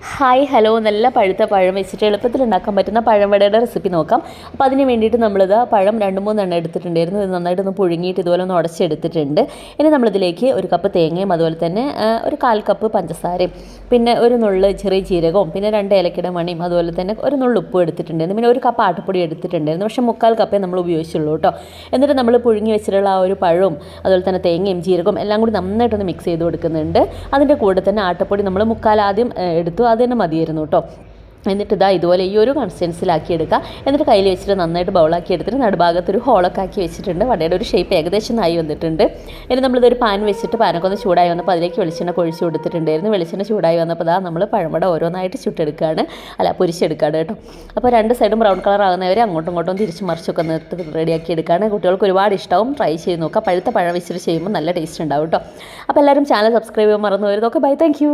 Hi hello, നല്ല പഴുത്ത പഴം വെച്ചിട്ട് എളുപ്പത്തിൽ ഉണ്ടാക്കാൻ പറ്റുന്ന പഴംവടയുടെ റെസിപ്പി നോക്കാം. അപ്പോൾ അതിന് വേണ്ടിയിട്ട് നമ്മളിത് പഴം 2-3 എണ്ണം എടുത്തിട്ടുണ്ടായിരുന്നു. ഇത് നന്നായിട്ടൊന്ന് പുഴുങ്ങിയിട്ട് ഇതുപോലെ ഒന്ന് ഉടച്ചെടുത്തിട്ടുണ്ട്. ഇനി നമ്മളിതിലേക്ക് ഒരു കപ്പ് തേങ്ങയും അതുപോലെ തന്നെ ഒരു 1/4 കപ്പ് പഞ്ചസാരയും പിന്നെ ഒരു നുള്ള് ചെറിയ ജീരകവും പിന്നെ 2 ഏലക്കയുടെ മണിയും അതുപോലെ തന്നെ ഒരു നുള്ള് ഉപ്പും എടുത്തിട്ടുണ്ടായിരുന്നു. പിന്നെ ഒരു കപ്പ് ആട്ടപ്പൊടി എടുത്തിട്ടുണ്ടായിരുന്നു. പക്ഷേ 3/4 കപ്പേ നമ്മൾ ഉപയോഗിച്ചുള്ളൂ കേട്ടോ. എന്നിട്ട് നമ്മൾ പുഴുങ്ങി വെച്ചിട്ടുള്ള ആ ഒരു പഴവും അതുപോലെ തന്നെ തേങ്ങയും ജീരകവും എല്ലാം കൂടി നന്നായിട്ടൊന്ന് മിക്സ് ചെയ്ത് കൊടുക്കുന്നുണ്ട്. അതിൻ്റെ കൂടെ തന്നെ ആട്ടപ്പൊടി നമ്മൾ 3/4 ആദ്യം എടുത്തു, അത് തന്നെ മതിയായിരുന്നു കേട്ടോ. എന്നിട്ട് ഇതാ ഇതുപോലെ ഈ ഒരു കൺസിസ്റ്റൻസിലാക്കി എടുക്കുക. എന്നിട്ട് കയ്യിൽ വെച്ചിട്ട് നന്നായിട്ട് ബൗളാക്കി എടുത്തിട്ട് നടുഭാഗത്തൊരു ഹോളൊക്കെ ആക്കി വെച്ചിട്ടുണ്ട്. വടയുടെ ഒരു ഷേപ്പ് ഏകദേശം ആയി വന്നിട്ടുണ്ട്. ഇനി നമ്മളിതൊരു പാൻ വെച്ചിട്ട് പാനൊക്കെ ഒന്ന് ചൂടായി വന്നപ്പോൾ അതിലേക്ക് വെളിച്ചെണ്ണ കൊഴിച്ച് കൊടുത്തിട്ടുണ്ടായിരുന്നു. വെളിച്ചെണ്ണ ചൂടായി വന്നപ്പോൾ ഇതാ നമ്മൾ പഴംവട ഓരോന്നായിട്ട് ചുട്ടെടുക്കുകയാണ്, പൊരിച്ചെടുക്കുകയാണ് കേട്ടോ. അപ്പോൾ 2 സൈഡും ബ്രൗൺ കളർ ആകുന്നവരെ അങ്ങോട്ടും ഇങ്ങോട്ടും തിരിച്ച് മറിച്ചൊക്കെ ഒന്ന് റെഡിയാക്കി എടുക്കുകയാണ്. കുട്ടികൾക്ക് ഒരുപാട് ഇഷ്ടവും, ട്രൈ ചെയ്ത് നോക്കുക. പഴുത്ത പഴം വെച്ചിട്ട് ചെയ്യുമ്പോൾ നല്ല ടേസ്റ്റ് ഉണ്ടാവും കേട്ടോ. അപ്പോൾ എല്ലാവരും ചാനൽ സബ്സ്ക്രൈബ് ചെയ്യാൻ മറന്നു വരുന്നത്. Okay, bye, thank U.